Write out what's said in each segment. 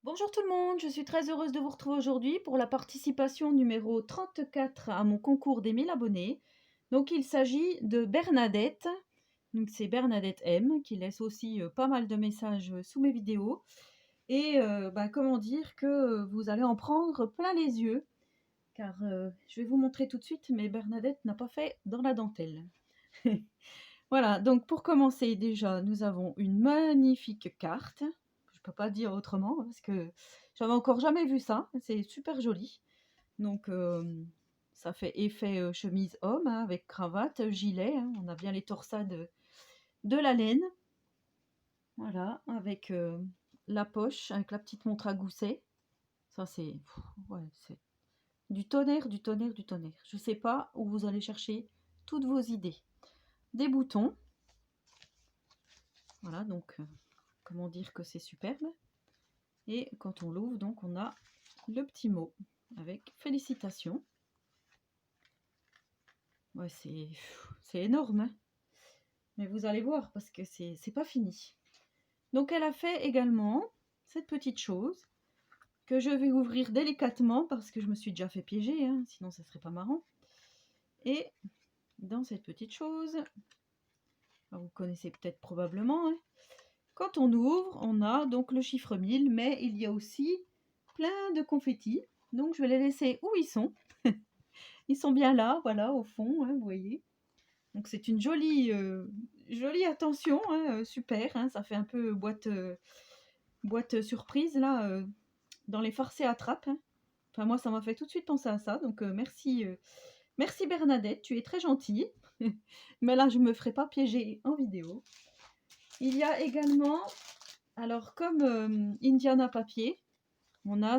Bonjour tout le monde, je suis très heureuse de vous retrouver aujourd'hui pour la participation numéro 34 à mon concours des 1000 abonnés. Donc il s'agit de Bernadette, donc c'est Bernadette M qui laisse aussi pas mal de messages sous mes vidéos. Et comment dire que vous allez en prendre plein les yeux, car je vais vous montrer tout de suite, mais Bernadette n'a pas fait dans la dentelle. Voilà, donc pour commencer déjà, nous avons une magnifique carte. Je peux pas dire autrement parce que j'avais encore jamais vu ça. C'est super joli. Donc ça fait effet chemise homme hein, avec cravate, gilet. Hein. On a bien les torsades de la laine. Voilà, avec la poche, avec la petite montre à gousset. Ça c'est ouais, c'est du tonnerre, du tonnerre, du tonnerre. Je sais pas où vous allez chercher toutes vos idées. Des boutons. Voilà, donc comment dire que c'est superbe. Et quand on l'ouvre, donc on a le petit mot avec félicitations. Ouais, c'est énorme, hein, mais vous allez voir parce que c'est pas fini. Donc elle a fait également cette petite chose que je vais ouvrir délicatement parce que je me suis déjà fait piéger, hein, sinon ça serait pas marrant. Et dans cette petite chose, vous connaissez peut-être probablement, hein, quand on ouvre, on a donc le chiffre 1000, mais il y a aussi plein de confettis. Donc je vais les laisser où ils sont. Ils sont bien là, voilà, au fond, hein, vous voyez. Donc c'est une jolie attention, hein, super, hein, ça fait un peu boîte surprise là, dans les farcés attrape. Hein. Enfin moi ça m'a fait tout de suite penser à ça, donc merci Bernadette, tu es très gentille. Mais là je me ferai pas piéger en vidéo. Il y a également, alors comme Indiana papier, on a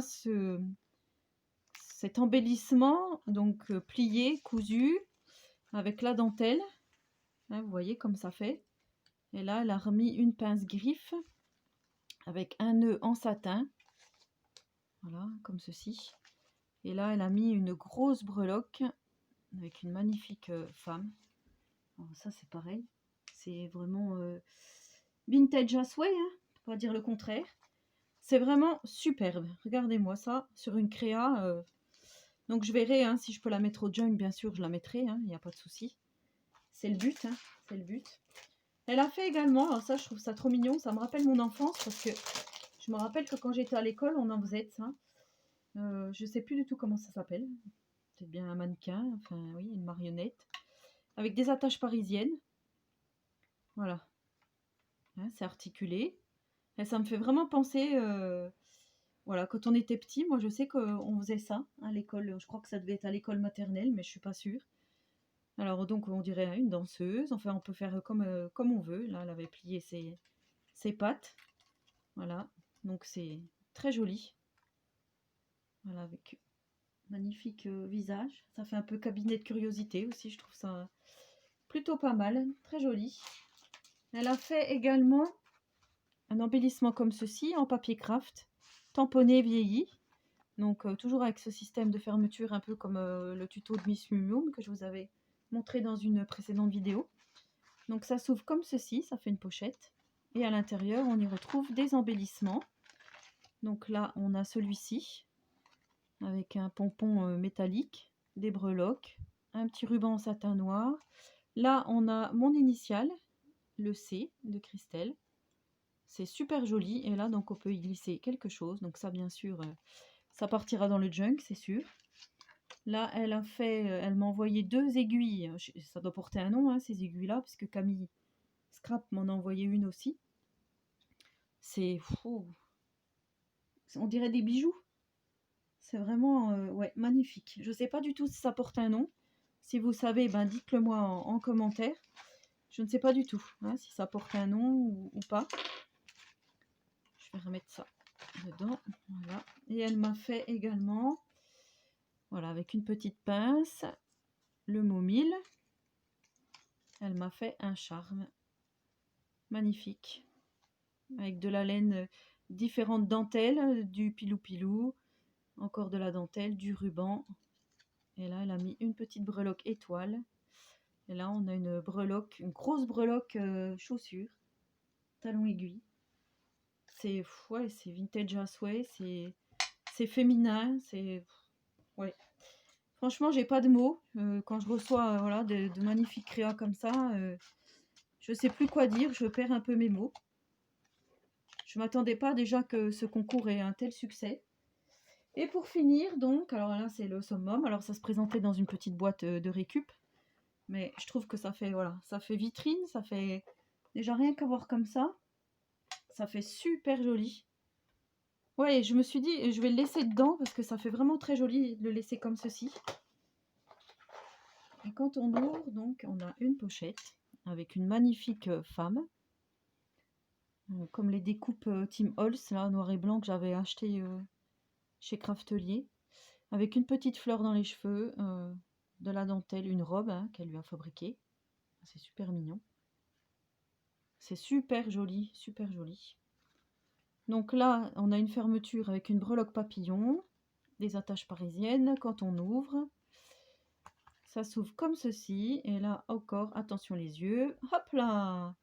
cet embellissement donc plié, cousu avec la dentelle. Hein, vous voyez comme ça fait. Et là, elle a remis une pince griffe avec un nœud en satin. Voilà, comme ceci. Et là, elle a mis une grosse breloque avec une magnifique femme. Alors, ça, c'est pareil. C'est vraiment vintage as way, hein, pour pas dire le contraire. C'est vraiment superbe. Regardez-moi ça sur une créa. Donc, je verrai hein, si je peux la mettre au junk, bien sûr, je la mettrai. Il n'y a pas de souci. C'est le but. Hein, c'est le but. Elle a fait également, alors ça je trouve ça trop mignon, ça me rappelle mon enfance parce que je me rappelle que quand j'étais à l'école on en faisait de ça. Je sais plus du tout comment ça s'appelle. C'est bien un mannequin, enfin oui, une marionnette. Avec des attaches parisiennes. Voilà. Hein, c'est articulé. Et ça me fait vraiment penser, voilà, quand on était petit, moi je sais qu'on faisait ça à l'école. Je crois que ça devait être à l'école maternelle, mais je suis pas sûre. Alors donc on dirait hein, une danseuse. Enfin on peut faire comme on veut. Là elle avait plié ses pattes. Voilà, donc c'est très joli. Voilà, avec magnifique visage. Ça fait un peu cabinet de curiosité aussi, je trouve ça plutôt pas mal, très joli. Elle a fait également un embellissement comme ceci en papier craft, tamponné, vieilli. Donc toujours avec ce système de fermeture un peu comme le tuto de Miss Mum que je vous avais montré dans une précédente vidéo. Donc ça s'ouvre comme ceci, ça fait une pochette. Et à l'intérieur, on y retrouve des embellissements. Donc là, on a celui-ci avec un pompon métallique, des breloques, un petit ruban en satin noir. Là, on a mon initiale, le C de Christelle. C'est super joli. Et là, donc, on peut y glisser quelque chose. Donc ça, bien sûr, ça partira dans le junk, c'est sûr. Là, elle m'a envoyé 2 aiguilles. Ça doit porter un nom, hein, ces aiguilles-là, parce que Camille Scrap m'en a envoyé une aussi. C'est fou. On dirait des bijoux. C'est vraiment ouais, magnifique. Je ne sais pas du tout si ça porte un nom. Si vous savez, ben dites-le moi en commentaire. Je ne sais pas du tout hein, si ça porte un nom ou pas. Je vais remettre ça dedans. Voilà. Et elle m'a fait également, voilà, avec une petite pince, le mot 1000. Elle m'a fait un charme magnifique. Avec de la laine, différentes dentelles, du pilou-pilou, encore de la dentelle, du ruban. Et là, elle a mis une petite breloque étoile. Et là, on a une breloque, une grosse breloque chaussure, talon aiguille. c'est ouais, c'est vintage à souhait, c'est féminin, ouais. Franchement, j'ai pas de mots. Quand je reçois voilà, de magnifiques créas comme ça, je sais plus quoi dire, je perds un peu mes mots. Je m'attendais pas déjà que ce concours ait un tel succès. Et pour finir, donc, alors là, c'est le summum. Alors, ça se présentait dans une petite boîte de récup. Mais je trouve que ça fait, voilà, ça fait vitrine, ça fait déjà rien qu'à voir comme ça. Ça fait super joli. Ouais, je me suis dit, je vais le laisser dedans parce que ça fait vraiment très joli de le laisser comme ceci. Et quand on ouvre, donc, on a une pochette avec une magnifique femme. Comme les découpes Tim Holtz, là, noir et blanc, que j'avais acheté chez Craftelier. Avec une petite fleur dans les cheveux, de la dentelle, une robe hein, qu'elle lui a fabriquée. C'est super mignon. C'est super joli, super joli. Donc là, on a une fermeture avec une breloque papillon, des attaches parisiennes. Quand on ouvre, ça s'ouvre comme ceci. Et là, encore, attention les yeux. Hop là!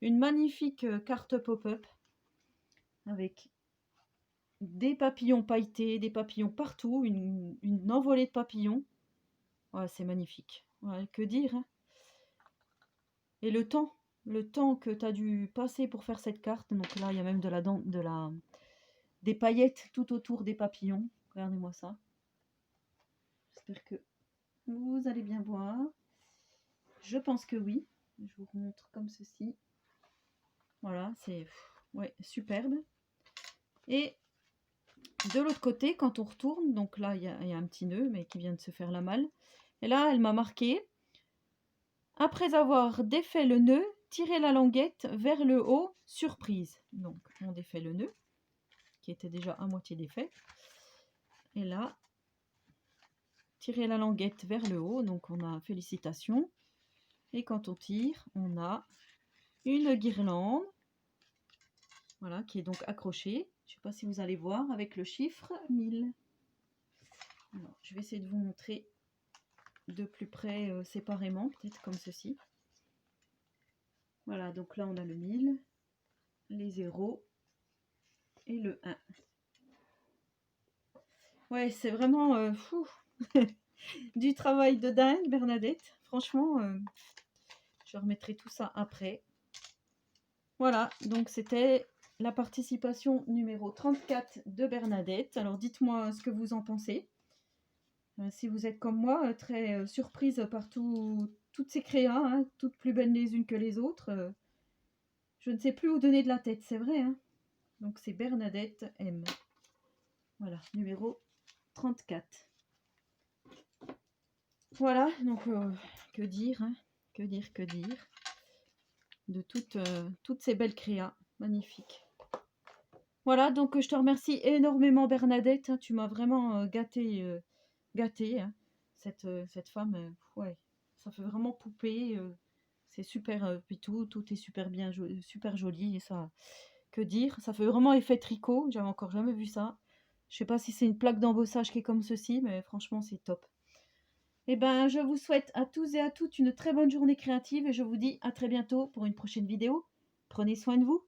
Une magnifique carte pop-up avec des papillons pailletés, des papillons partout, une envolée de papillons. Ouais, c'est magnifique. Ouais, que dire hein. Et le temps que tu as dû passer pour faire cette carte. Donc là, il y a même des paillettes tout autour des papillons. Regardez-moi ça. J'espère que vous allez bien voir. Je pense que oui. Je vous remontre comme ceci. Voilà, c'est ouais, superbe. Et de l'autre côté, quand on retourne, donc là, il y a un petit nœud, mais qui vient de se faire la malle. Et là, elle m'a marqué. Après avoir défait le nœud, tirez la languette vers le haut, surprise. Donc, on défait le nœud, qui était déjà à moitié défait. Et là, tirez la languette vers le haut, donc on a félicitations. Et quand on tire, on a une guirlande, voilà, qui est donc accrochée. Je ne sais pas si vous allez voir, avec le chiffre 1000. Alors, je vais essayer de vous montrer de plus près séparément, peut-être comme ceci. Voilà, donc là on a le 1000, les 0 et le 1. Ouais, c'est vraiment fou. Du travail de dingue, Bernadette. Franchement, je remettrai tout ça après. Voilà, donc c'était la participation numéro 34 de Bernadette. Alors dites-moi ce que vous en pensez. Si vous êtes comme moi, très surprise par toutes ces créas, hein, toutes plus belles les unes que les autres. Je ne sais plus où donner de la tête, c'est vrai. Hein. Donc c'est Bernadette M. Voilà, numéro 34. Voilà, donc que dire, hein, que dire de toutes ces belles créas, magnifiques. Voilà, donc je te remercie énormément Bernadette, hein, tu m'as vraiment gâtée, hein. Cette femme, ouais, ça fait vraiment poupée, c'est super, puis tout est super bien, super joli, et ça, que dire, ça fait vraiment effet tricot, j'avais encore jamais vu ça. Je sais pas si c'est une plaque d'embossage qui est comme ceci, mais franchement c'est top. Eh ben, je vous souhaite à tous et à toutes une très bonne journée créative et je vous dis à très bientôt pour une prochaine vidéo. Prenez soin de vous.